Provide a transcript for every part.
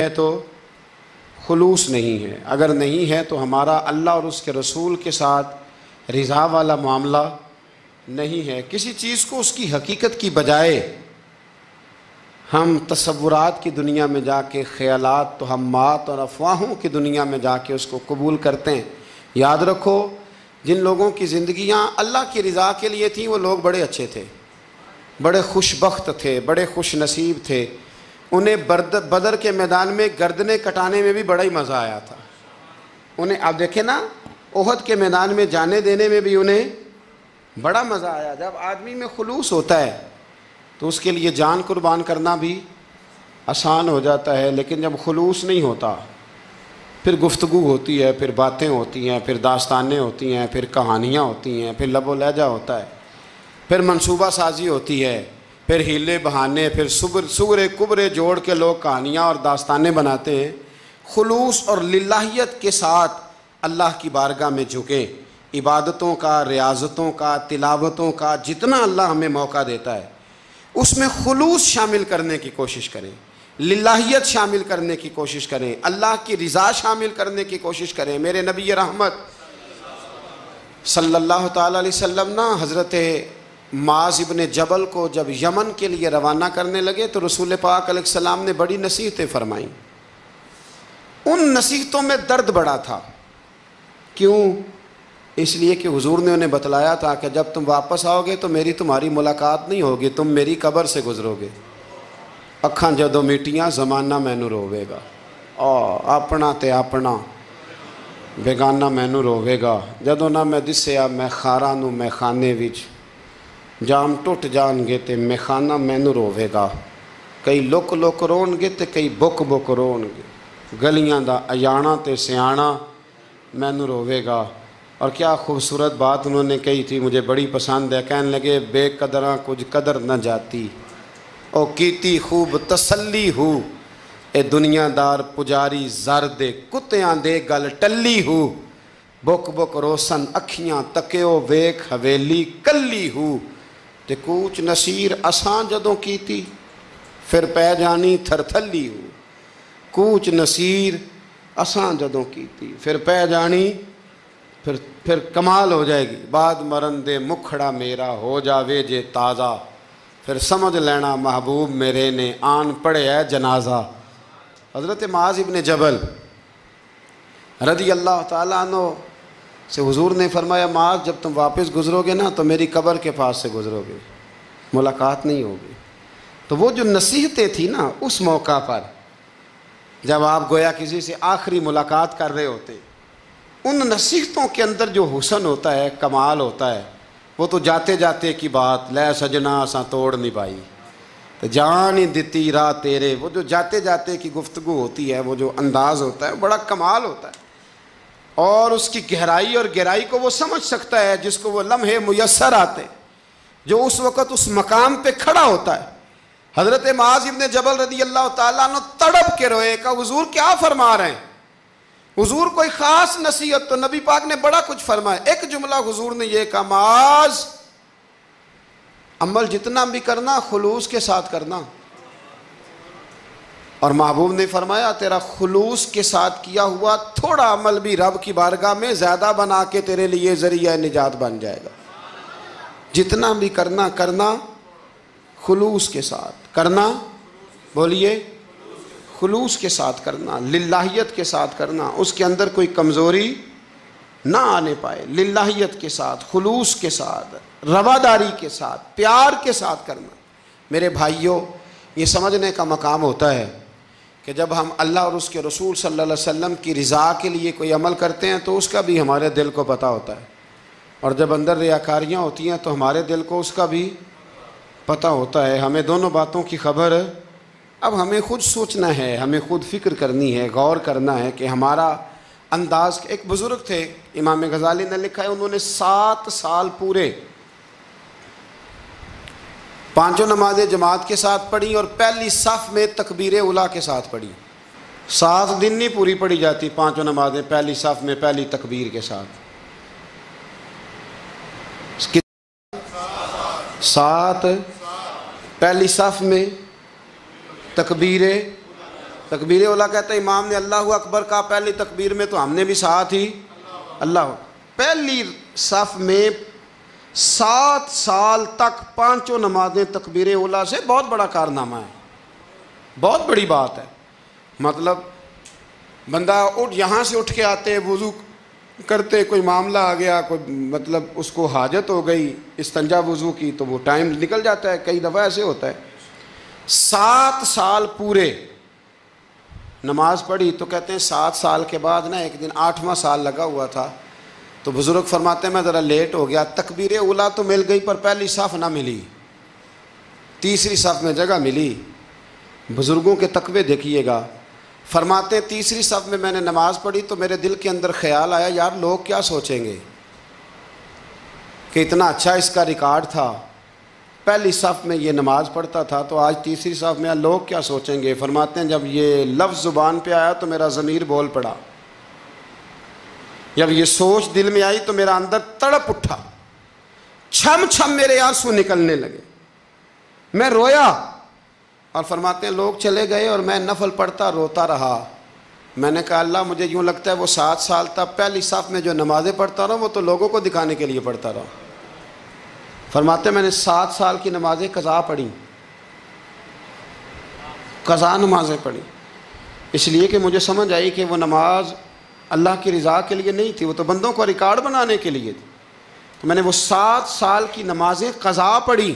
ہے تو خلوص نہیں ہے، اگر نہیں ہے تو ہمارا اللہ اور اس کے رسول کے ساتھ رضا والا معاملہ نہیں ہے۔ کسی چیز کو اس کی حقیقت کی بجائے ہم تصورات کی دنیا میں جا کے، خیالات، توہمات اور افواہوں کی دنیا میں جا کے اس کو قبول کرتے ہیں۔ یاد رکھو، جن لوگوں کی زندگیاں اللہ کی رضا کے لیے تھیں وہ لوگ بڑے اچھے تھے، بڑے خوش بخت تھے، بڑے خوش نصیب تھے۔ انہیں بدر کے میدان میں گردنیں کٹانے میں بھی بڑا ہی مزہ آیا تھا۔ انہیں آپ دیکھیں نا، احد کے میدان میں جانے دینے میں بھی انہیں بڑا مزہ آیا۔ جب آدمی میں خلوص ہوتا ہے تو اس کے لیے جان قربان کرنا بھی آسان ہو جاتا ہے، لیکن جب خلوص نہیں ہوتا پھر گفتگو ہوتی ہے، پھر باتیں ہوتی ہیں، پھر داستانیں ہوتی ہیں، پھر کہانیاں ہوتی ہیں، پھر لب و لہجہ ہوتا ہے، پھر منصوبہ سازی ہوتی ہے، پھر ہیلے بہانے، پھر سغرے کبرے جوڑ کے لوگ کہانیاں اور داستانیں بناتے ہیں۔ خلوص اور للہیت کے ساتھ اللہ کی بارگاہ میں جھکیں، عبادتوں کا، ریاضتوں کا، تلاوتوں کا جتنا اللہ ہمیں موقع دیتا ہے اس میں خلوص شامل کرنے کی کوشش کریں، للہیت شامل کرنے کی کوشش کریں، اللہ کی رضا شامل کرنے کی کوشش کریں۔ میرے نبی رحمت صلی اللہ تعالیٰ علیہ وسلم نا حضرت معاذ ابن جبل کو جب یمن کے لیے روانہ کرنے لگے تو رسول پاک علیہ السلام نے بڑی نصیحتیں فرمائیں۔ ان نصیحتوں میں درد بڑا تھا۔ کیوں؟ اس لیے کہ حضور نے انہیں بتلایا تھا کہ جب تم واپس آؤ گے تو میری تمہاری ملاقات نہیں ہوگی، تم میری قبر سے گزرو گے۔ اکھاں جدوں میٹیاں زمانہ مینوں روے گا، اپنا تے اپنا بیگانہ مینوں روے گا، جدوں نہ میں دسیا میں خاراں نوں میں خانے وچ، جام ٹوٹ جان گے تے میں خانہ مینوں روے گا۔ کئی لک لک رون گے تے کئی بک بک رون گے، گلیاں دا اجانا تے سیاਣਾ مینوں روے گا۔ اور کیا خوبصورت بات انہوں نے کہی تھی، مجھے بڑی پسند ہے۔ کہنے لگے بے قدراں کچھ قدر نہ جاتی، او کیتی خوب تسلی ہو، اے دنیا دار پجاری زر دے کتیاں دے گل ٹلی ہو، بک بک روسن اکھیاں تکیو ویکھ حویلی کلی ہو، تے کوچ نصیر اساں جدوں کیتی پھر پہ جانی تھر تھلی ہو۔ کوچ نصیر اساں جدوں کیتی پھر پہ جانی، پھر کمال ہو جائے گی۔ بعد مرن دے مکھڑا میرا ہو جاوے جے تازہ، پھر سمجھ لینا محبوب میرے نے آن پڑے ہے جنازہ۔ حضرت معاذ ابن جبل رضی اللہ تعالیٰ عنہ سے حضور نے فرمایا، معاذ جب تم واپس گزرو گے نا تو میری قبر کے پاس سے گزرو گے، ملاقات نہیں ہوگی۔ تو وہ جو نصیحتیں تھیں نا اس موقع پر جب آپ گویا کسی سے آخری ملاقات کر رہے ہوتے، ان نصیحتوں کے اندر جو حسن ہوتا ہے، کمال ہوتا ہے، وہ تو جاتے جاتے کی بات، لے سجنا اساں توڑ نہیں پائی تو جان ہی دتی راہ تیرے، وہ جو جاتے جاتے کی گفتگو ہوتی ہے، وہ جو انداز ہوتا ہے بڑا کمال ہوتا ہے، اور اس کی گہرائی اور گہرائی کو وہ سمجھ سکتا ہے جس کو وہ لمحے میسر آتے، جو اس وقت اس مقام پہ کھڑا ہوتا ہے۔ حضرت معاذ ابن جبل رضی اللہ تعالیٰ عنہ تڑپ کے روئے، کہا حضور کیا فرما رہے ہیں؟ حضور کوئی خاص نصیحت تو نبی پاک نے بڑا کچھ فرمایا، ایک جملہ حضور نے یہ کہا، معاذ عمل جتنا بھی کرنا خلوص کے ساتھ کرنا۔ اور محبوب نے فرمایا تیرا خلوص کے ساتھ کیا ہوا تھوڑا عمل بھی رب کی بارگاہ میں زیادہ بنا کے تیرے لیے ذریعہ نجات بن جائے گا۔ جتنا بھی کرنا خلوص کے ساتھ کرنا، بولیے خلوص کے ساتھ کرنا، للہیت کے ساتھ کرنا، اس کے اندر کوئی کمزوری نہ آنے پائے، للہیت کے ساتھ، خلوص کے ساتھ، رواداری کے ساتھ، پیار کے ساتھ کرنا۔ میرے بھائیوں، یہ سمجھنے کا مقام ہوتا ہے کہ جب ہم اللہ اور اس کے رسول صلی اللہ علیہ وسلم کی رضا کے لیے کوئی عمل کرتے ہیں تو اس کا بھی ہمارے دل کو پتہ ہوتا ہے، اور جب اندر ریاکاریاں ہوتی ہیں تو ہمارے دل کو اس کا بھی پتہ ہوتا ہے۔ ہمیں دونوں باتوں کی خبر اب ہمیں خود سوچنا ہے، ہمیں خود فکر کرنی ہے، غور کرنا ہے کہ ہمارا انداز۔ ایک بزرگ تھے امام غزالی نے لکھا ہے، انہوں نے 7 سال پورے 5 نمازیں جماعت کے ساتھ پڑھی اور پہلی صف میں تکبیر اولیٰ کے ساتھ پڑھی۔ 7 دن نہیں پوری پڑھی جاتی 5 نمازیں پہلی صف میں پہلی تکبیر کے ساتھ۔ 7 پہلی صف میں تکبیر تکبیر اولا کہتے ہیں امام نے اللہ اکبر کہا پہلی تکبیر میں تو ہم نے بھی ساتھ ہی اللہ. پہلی صف میں 7 سال تک 5 نمازیں تکبیر اولا سے بہت بڑا کارنامہ ہے, بہت بڑی بات ہے. مطلب بندہ یہاں سے اٹھ کے آتے وضو کرتے, کوئی معاملہ آ گیا, کوئی مطلب اس کو حاجت ہو گئی استنجا وضو کی, تو وہ ٹائم نکل جاتا ہے. کئی دفعہ ایسے ہوتا ہے. 7 سال پورے نماز پڑھی تو کہتے ہیں 7 سال کے بعد نا ایک دن 8واں سال لگا ہوا تھا, تو بزرگ فرماتے ہیں میں ذرا لیٹ ہو گیا, تکبیر اولا تو مل گئی پر پہلی صف نہ ملی, تیسری صف میں جگہ ملی. بزرگوں کے تقوی دیکھیے گا. فرماتے ہیں تیسری صف میں میں نے نماز پڑھی تو میرے دل کے اندر خیال آیا یار لوگ کیا سوچیں گے کہ اتنا اچھا اس کا ریکارڈ تھا, پہلی صف میں یہ نماز پڑھتا تھا تو آج تیسری صف میں لوگ کیا سوچیں گے. فرماتے ہیں جب یہ لفظ زبان پہ آیا تو میرا ضمیر بول پڑا, جب یہ سوچ دل میں آئی تو میرا اندر تڑپ اٹھا, چھم چھم میرے آنسو نکلنے لگے, میں رویا. اور فرماتے ہیں لوگ چلے گئے اور میں نفل پڑھتا روتا رہا. میں نے کہا اللہ مجھے یوں لگتا ہے وہ 7 سال تک پہلی صف میں جو نمازیں پڑھتا رہا وہ تو لوگوں کو دکھانے کے لیے پڑھتا رہا. فرماتے ہیں میں نے 7 سال کی نمازیں قضا پڑھی, قضا نمازیں پڑھی, اس لیے کہ مجھے سمجھ آئی کہ وہ نماز اللہ کی رضا کے لیے نہیں تھی, وہ تو بندوں کو ریکارڈ بنانے کے لیے تھی. تو میں نے وہ 7 سال کی نمازیں قضا پڑھی.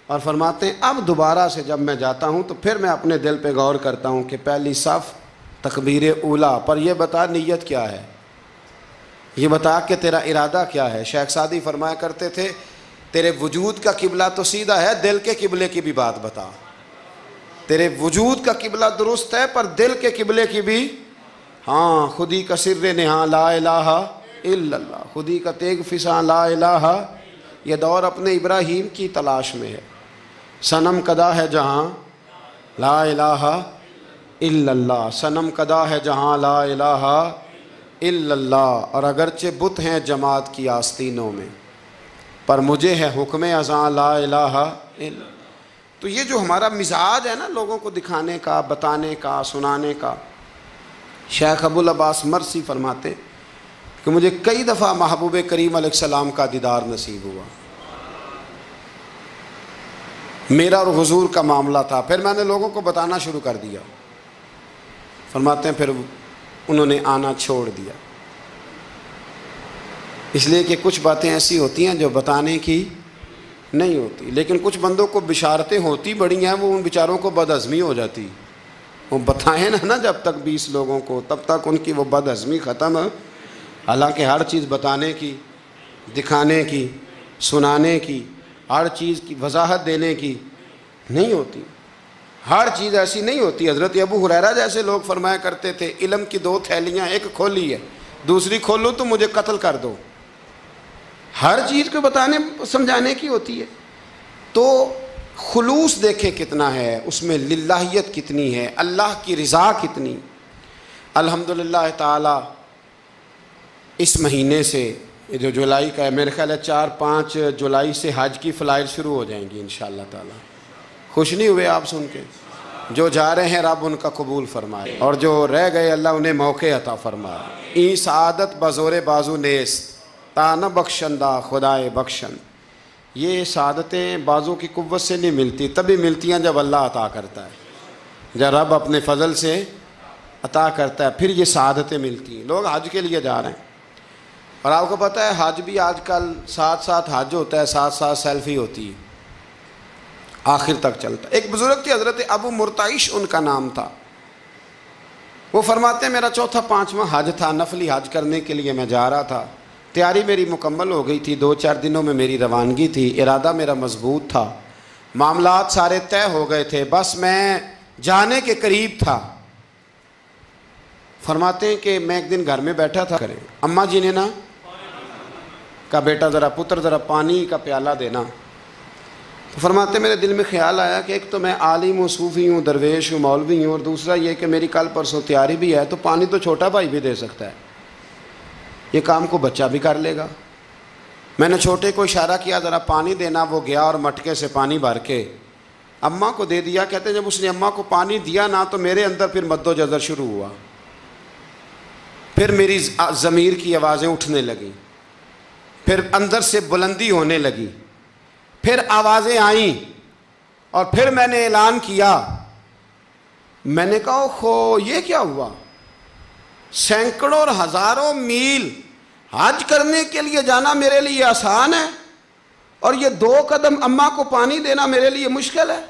اور فرماتے ہیں اب دوبارہ سے جب میں جاتا ہوں تو پھر میں اپنے دل پہ غور کرتا ہوں کہ پہلی صف تکبیر اولا پر یہ بتا نیت کیا ہے, یہ بتا کہ تیرا ارادہ کیا ہے. شیخ سعدی فرمایا کرتے تھے تیرے وجود کا قبلہ تو سیدھا ہے, دل کے قبلے کی بھی بات بتا. تیرے وجود کا قبلہ درست ہے پر دل کے قبلے کی بھی, ہاں خودی کا سر نہاں لا الہ الا اللہ, خودی کا تیگ فساں لا الہ. یہ دور اپنے ابراہیم کی تلاش میں ہے. صنم کدا ہے جہاں لا الہ الا اللہ, صنم کدا ہے جہاں لا الہ الا اللہ. اور اگرچہ بت ہیں جماعت کی آستینوں میں پر مجھے ہے حکم ازاں لا الہ الا. تو یہ جو ہمارا مزاج ہے نا لوگوں کو دکھانے کا, بتانے کا, سنانے کا. شیخ ابو العباس مرسی فرماتے کہ مجھے کئی دفعہ محبوب کریم علیہ السلام کا دیدار نصیب ہوا. میرا اور حضور کا معاملہ تھا, پھر میں نے لوگوں کو بتانا شروع کر دیا. فرماتے ہیں پھر انہوں نے آنا چھوڑ دیا, اس لیے کہ کچھ باتیں ایسی ہوتی ہیں جو بتانے کی نہیں ہوتی. لیکن کچھ بندوں کو بشارتیں ہوتی بڑی ہیں, وہ ان بیچاروں کو بد ہضمی ہو جاتی. وہ بتائیں نا جب تک 20 لوگوں کو, تب تک ان کی وہ بد ہضمی ختم. حالانکہ ہر چیز بتانے کی, دکھانے کی, سنانے کی, ہر چیز کی وضاحت دینے کی نہیں ہوتی. ہر چیز ایسی نہیں ہوتی. حضرت ابو ہریرہ جیسے لوگ فرمایا کرتے تھے علم کی 2 تھیلیاں, ایک کھولی ہے دوسری کھولو تو مجھے قتل کر دو. ہر چیز کو بتانے سمجھانے کی ہوتی ہے. تو خلوص دیکھے کتنا ہے اس میں, للہیت کتنی ہے, اللہ کی رضا کتنی. الحمدللہ تعالی اس مہینے سے جو جولائی کا ہے, میرے خیال ہے 4-5 جولائی سے حج کی فلائٹ شروع ہو جائیں گی انشاءاللہ تعالی. خوش نہیں ہوئے آپ سن کے؟ جو جا رہے ہیں رب ان کا قبول فرمائے, اور جو رہ گئے اللہ انہیں موقع عطا فرمائے. این سعادت بزور بازو نیست تا نہ بخشندہ خدائے بخشن. یہ سعادتیں بازو کی قوت سے نہیں ملتی, تبھی ملتی ہیں جب اللہ عطا کرتا ہے, جب رب اپنے فضل سے عطا کرتا ہے پھر یہ سعادتیں ملتی ہیں. لوگ حج کے لیے جا رہے ہیں, اور آپ کو پتہ ہے حج بھی آج کل ساتھ حج ہوتا ہے, ساتھ سیلفی ہوتی ہے, آخر تک چلتا. ایک بزرگ تھے حضرت ابو مرتعش ان کا نام تھا. وہ فرماتے ہیں میرا 4-5واں حج تھا, نفلی حج کرنے کے لیے میں جا رہا تھا. تیاری میری مکمل ہو گئی تھی, 2-4 دنوں میں میری روانگی تھی, ارادہ میرا مضبوط تھا, معاملات سارے طے ہو گئے تھے, بس میں جانے کے قریب تھا. فرماتے ہیں کہ میں ایک دن گھر میں بیٹھا تھا, کریں اماں جی نے نا کہا بیٹا ذرا پتر ذرا پانی کا پیالہ دینا. تو فرماتے میرے دل میں خیال آیا کہ ایک تو میں عالم ہوں, صوفی ہوں, درویش ہوں, مولوی ہوں, اور دوسرا یہ کہ میری کل پرسوں تیاری بھی ہے, تو پانی تو چھوٹا بھائی بھی دے سکتا ہے, یہ کام کو بچہ بھی کر لے گا. میں نے چھوٹے کو اشارہ کیا ذرا پانی دینا, وہ گیا اور مٹکے سے پانی بھر کے اماں کو دے دیا. کہتے ہیں جب اس نے اماں کو پانی دیا نا تو میرے اندر پھر مد و جزر شروع ہوا. پھر میری ضمیر کی آوازیں اٹھنے لگیں, پھر اندر سے بلندی ہونے لگی, پھر آوازیں آئیں, اور پھر میں نے اعلان کیا. میں نے کہا اوہو یہ کیا ہوا؟ سینکڑوں اور ہزاروں میل حج کرنے کے لیے جانا میرے لیے آسان ہے, اور یہ 2 قدم اماں کو پانی دینا میرے لیے مشکل ہے.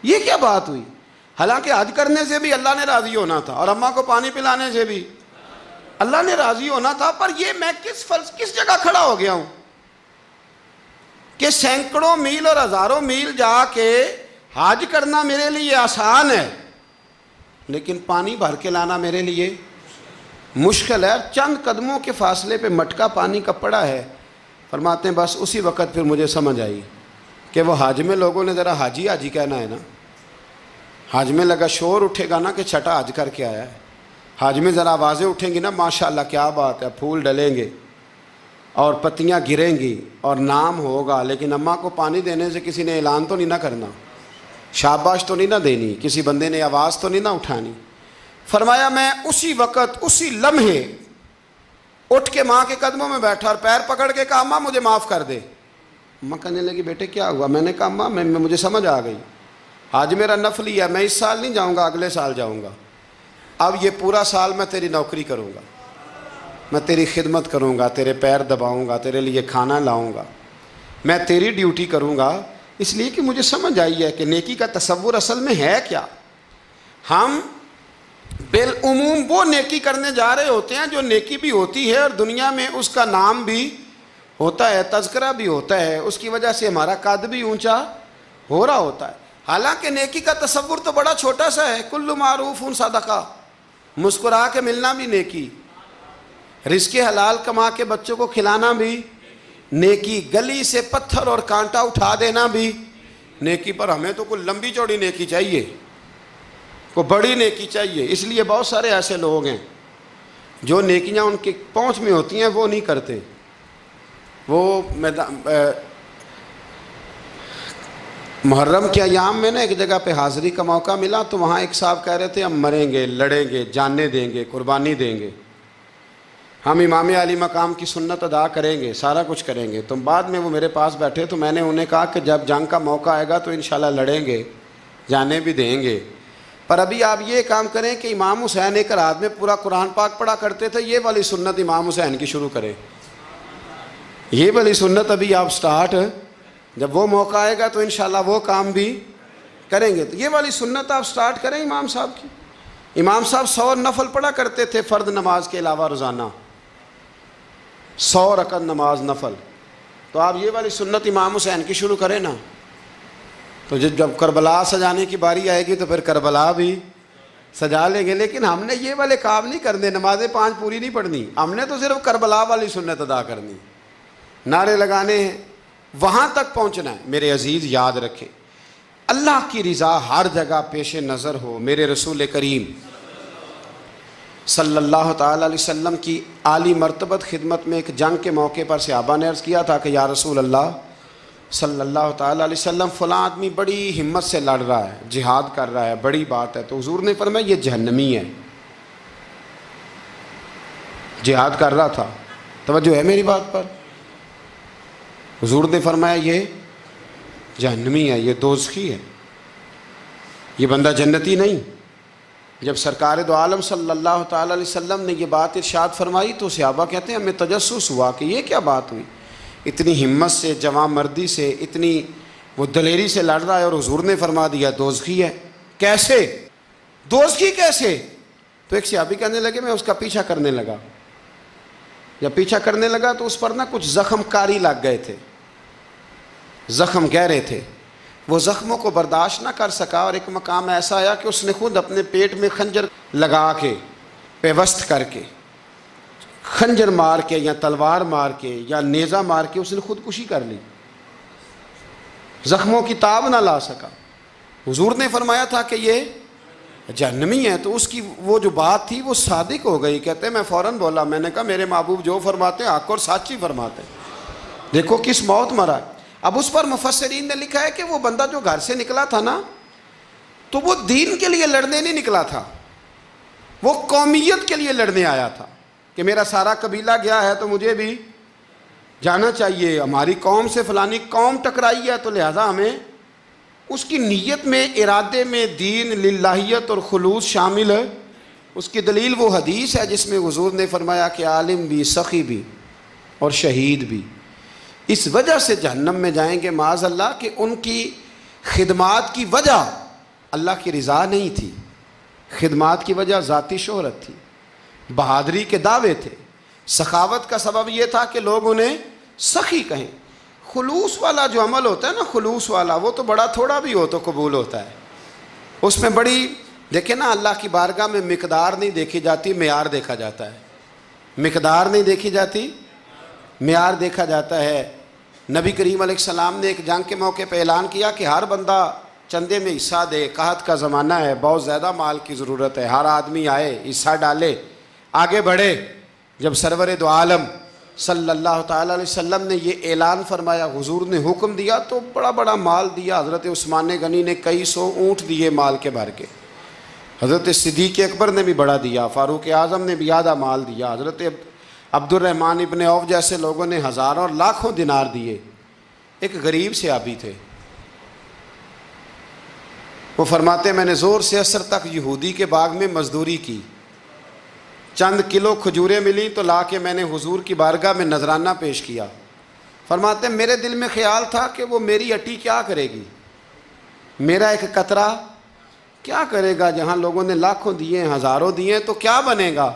یہ کیا بات ہوئی؟ حالانکہ حج کرنے سے بھی اللہ نے راضی ہونا تھا, اور اماں کو پانی پلانے سے بھی اللہ نے راضی ہونا تھا. پر یہ میں کس جگہ کھڑا ہو گیا ہوں کہ سینکڑوں میل اور ہزاروں میل جا کے حج کرنا میرے لیے آسان ہے, لیکن پانی بھر کے لانا میرے لیے مشکل ہے. چند قدموں کے فاصلے پہ مٹکا پانی کا پڑا ہے. فرماتے ہیں بس اسی وقت پھر مجھے سمجھ آئی کہ وہ حج میں لوگوں نے ذرا حاجی حاجی کہنا ہے نا. حج میں لگا شور اٹھے گا نا کہ چھٹا حج کر کے آیا ہے. حج میں ذرا آوازیں اٹھیں گی نا, ماشاءاللہ کیا بات ہے, پھول ڈلیں گے اور پتیاں گریں گی اور نام ہوگا. لیکن اماں کو پانی دینے سے کسی نے اعلان تو نہیں نہ کرنا, شاباش تو نہیں نہ دینی, کسی بندے نے آواز تو نہیں نہ اٹھانی. فرمایا میں اسی وقت اسی لمحے اٹھ کے ماں کے قدموں میں بیٹھا اور پیر پکڑ کے کہا اماں مجھے معاف کر دے. اماں کہنے لگی بیٹے کیا ہوا؟ میں نے کہا اماں مجھے سمجھ آ گئی, آج میرا نفلی ہے, میں اس سال نہیں جاؤں گا, اگلے سال جاؤں گا. اب یہ پورا سال میں تیری نوکری کروں گا, میں تیری خدمت کروں گا, تیرے پیر دباؤں گا, تیرے لیے کھانا لاؤں گا, میں تیری ڈیوٹی کروں گا, اس لیے کہ مجھے سمجھ آئی ہے کہ نیکی کا تصور اصل میں ہے کیا. ہم بالعموم وہ نیکی کرنے جا رہے ہوتے ہیں جو نیکی بھی ہوتی ہے اور دنیا میں اس کا نام بھی ہوتا ہے, تذکرہ بھی ہوتا ہے, اس کی وجہ سے ہمارا قد بھی اونچا ہو رہا ہوتا ہے. حالانکہ نیکی کا تصور تو بڑا چھوٹا سا ہے. کل معروف صدقہ, مسکرا کے ملنا بھی نیکی, رزق حلال کما کے بچوں کو کھلانا بھی نیکی, گلی سے پتھر اور کانٹا اٹھا دینا بھی نیکی. پر ہمیں تو کوئی لمبی چوڑی نیکی چاہیے, کوئی بڑی نیکی چاہیے. اس لیے بہت سارے ایسے لوگ ہیں جو نیکیاں ان کی پہنچ میں ہوتی ہیں وہ نہیں کرتے. وہ محرم کے ایام میں نا ایک جگہ پہ حاضری کا موقع ملا, تو وہاں ایک صاحب کہہ رہے تھے ہم مریں گے, لڑیں گے, جانیں دیں گے, قربانی دیں گے, ہم امام علی مقام کی سنت ادا کریں گے, سارا کچھ کریں گے. تو بعد میں وہ میرے پاس بیٹھے تو میں نے انہیں کہا کہ جب جنگ کا موقع آئے گا تو انشاءاللہ لڑیں گے, جانے بھی دیں گے, پر ابھی آپ یہ کام کریں کہ امام حسین ایک رات میں پورا قرآن پاک پڑھا کرتے تھے, یہ والی سنت امام حسین کی شروع کریں. یہ والی سنت ابھی آپ سٹارٹ, جب وہ موقع آئے گا تو انشاءاللہ وہ کام بھی کریں گے. تو یہ والی سنت آپ سٹارٹ کریں امام صاحب کی. امام صاحب 100 نفل پڑھا کرتے تھے فرض نماز کے علاوہ روزانہ, 100 رکعت نماز نفل. تو آپ یہ والی سنت امام حسین کی شروع کریں نا, تو جب کربلا سجانے کی باری آئے گی تو پھر کربلا بھی سجا لیں گے. لیکن ہم نے یہ والے کام نہیں کرنے, نمازیں 5 پوری نہیں پڑھنی, ہم نے تو صرف کربلا والی سنت ادا کرنی, نعرے لگانے ہیں, وہاں تک پہنچنا ہے. میرے عزیز یاد رکھیں, اللہ کی رضا ہر جگہ پیش نظر ہو. میرے رسول کریم صلی اللہ تعالی علیہ وسلم کی عالی مرتبت خدمت میں ایک جنگ کے موقع پر صحابہ نے عرض کیا تھا کہ یا رسول اللہ صلی اللہ تعالی علیہ وسلم فلاں آدمی بڑی ہمت سے لڑ رہا ہے, جہاد کر رہا ہے, بڑی بات ہے. تو حضور نے فرمایا یہ جہنمی ہے. جہاد کر رہا تھا, توجہ ہے میری بات پر. حضور نے فرمایا یہ جہنمی ہے, یہ دوزخی ہے, یہ بندہ جنتی نہیں. جب سرکار دو عالم صلی اللہ تعالی علیہ وسلم نے یہ بات ارشاد فرمائی تو صحابہ کہتے ہیں ہمیں تجسس ہوا کہ یہ کیا بات ہوئی, اتنی ہمت سے, جوان مردی سے, اتنی وہ دلیری سے لڑ رہا ہے اور حضور نے فرما دیا دوزخی ہے. کیسے دوزخی کیسے؟ تو ایک صحابی کہنے لگے میں اس کا پیچھا کرنے لگا. جب پیچھا کرنے لگا تو اس پر نا کچھ زخم کاری لگ گئے تھے, زخم گہرے تھے. وہ زخموں کو برداشت نہ کر سکا اور ایک مقام ایسا آیا کہ اس نے خود اپنے پیٹ میں خنجر لگا کے, پیوست کر کے, خنجر مار کے یا تلوار مار کے یا نیزہ مار کے اس نے خودکشی کر لی. زخموں کی تاب نہ لا سکا. حضور نے فرمایا تھا کہ یہ جہنمی ہے. تو اس کی وہ جو بات تھی وہ صادق ہو گئی. کہتے ہیں میں فوراً بولا, میں نے کہا میرے محبوب جو فرماتے ہیں حق اور سچ ہی فرماتے ہیں. دیکھو کس موت مرا. اب اس پر مفسرین نے لکھا ہے کہ وہ بندہ جو گھر سے نکلا تھا نا، تو وہ دین کے لیے لڑنے نہیں نکلا تھا، وہ قومیت کے لیے لڑنے آیا تھا کہ میرا سارا قبیلہ گیا ہے تو مجھے بھی جانا چاہیے، ہماری قوم سے فلانی قوم ٹکرائی ہے تو لہٰذا ہمیں، اس کی نیت میں، ارادے میں دین، للہیت اور خلوص شامل ہے۔ اس کی دلیل وہ حدیث ہے جس میں حضور نے فرمایا کہ عالم بھی، سخی بھی اور شہید بھی اس وجہ سے جہنم میں جائیں گے معاذ اللہ کہ ان کی خدمات کی وجہ اللہ کی رضا نہیں تھی، خدمات کی وجہ ذاتی شہرت تھی، بہادری کے دعوے تھے، سخاوت کا سبب یہ تھا کہ لوگ انہیں سخی کہیں۔ خلوص والا جو عمل ہوتا ہے نا، خلوص والا، وہ تو بڑا تھوڑا بھی ہو تو قبول ہوتا ہے، اس میں بڑی، دیکھیں نا، اللہ کی بارگاہ میں مقدار نہیں دیکھی جاتی، معیار دیکھا جاتا ہے، مقدار نہیں دیکھی جاتی، معیار دیکھا جاتا ہے۔ نبی کریم علیہ السلام نے ایک جنگ کے موقع پہ اعلان کیا کہ ہر بندہ چندے میں حصہ دے، قحط کا زمانہ ہے، بہت زیادہ مال کی ضرورت ہے، ہر آدمی آئے، حصہ ڈالے، آگے بڑھے۔ جب سرور دو عالم صلی اللہ تعالیٰ علیہ وسلم نے یہ اعلان فرمایا، حضور نے حکم دیا، تو بڑا بڑا مال دیا۔ حضرت عثمان غنی نے کئی سو اونٹ دیے مال کے بھر کے، حضرت صدیق اکبر نے بھی بڑا دیا، فاروق اعظم نے بھی زیادہ مال دیا، حضرت عبد الرحمن ابن عوف جیسے لوگوں نے ہزاروں اور لاکھوں دینار دیے۔ ایک غریب صحابی تھے، وہ فرماتے میں نے زور سے عصر تک یہودی کے باغ میں مزدوری کی، چند کلو کھجوریں ملی تو لا کے میں نے حضور کی بارگاہ میں نذرانہ پیش کیا۔ فرماتے ہیں میرے دل میں خیال تھا کہ وہ میری اٹی کیا کرے گی، میرا ایک قطرہ کیا کرے گا، جہاں لوگوں نے لاکھوں دیے، ہزاروں دیے تو کیا بنے گا۔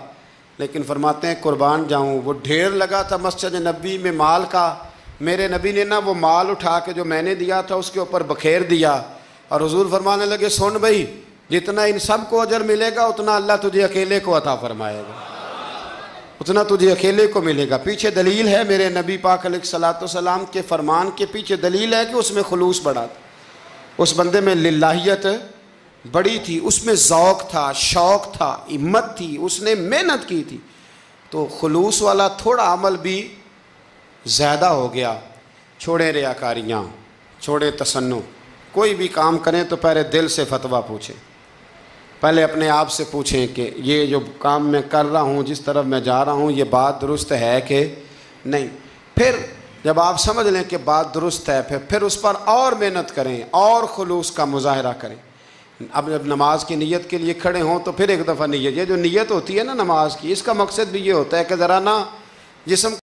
لیکن فرماتے ہیں قربان جاؤں، وہ ڈھیر لگا تھا مسجد نبی میں مال کا، میرے نبی نے نا وہ مال اٹھا کے جو میں نے دیا تھا اس کے اوپر بکھیر دیا، اور حضور فرمانے لگے سن بھائی، جتنا ان سب کو اجر ملے گا اتنا اللہ تجھے اکیلے کو عطا فرمائے گا، اتنا تجھے اکیلے کو ملے گا۔ پیچھے دلیل ہے، میرے نبی پاک علیہ الصلوۃ والسلام کے فرمان کے پیچھے دلیل ہے کہ اس میں خلوص بڑا تھا، اس بندے میں للہیت بڑی تھی، اس میں ذوق تھا، شوق تھا، ہمت تھی، اس نے محنت کی تھی۔ تو خلوص والا تھوڑا عمل بھی زیادہ ہو گیا۔ چھوڑیں ریاکاریاں، چھوڑیں تصنع، کوئی بھی کام کریں تو پہلے دل سے فتویٰ پوچھیں، پہلے اپنے آپ سے پوچھیں کہ یہ جو کام میں کر رہا ہوں، جس طرف میں جا رہا ہوں، یہ بات درست ہے کہ نہیں۔ پھر جب آپ سمجھ لیں کہ بات درست ہے، پھر اس پر اور محنت کریں اور خلوص کا مظاہرہ کریں۔ اب جب نماز کی نیت کے لیے کھڑے ہوں تو پھر ایک دفعہ نیت، یہ جو نیت ہوتی ہے نا نماز کی، اس کا مقصد بھی یہ ہوتا ہے کہ ذرا نا جسم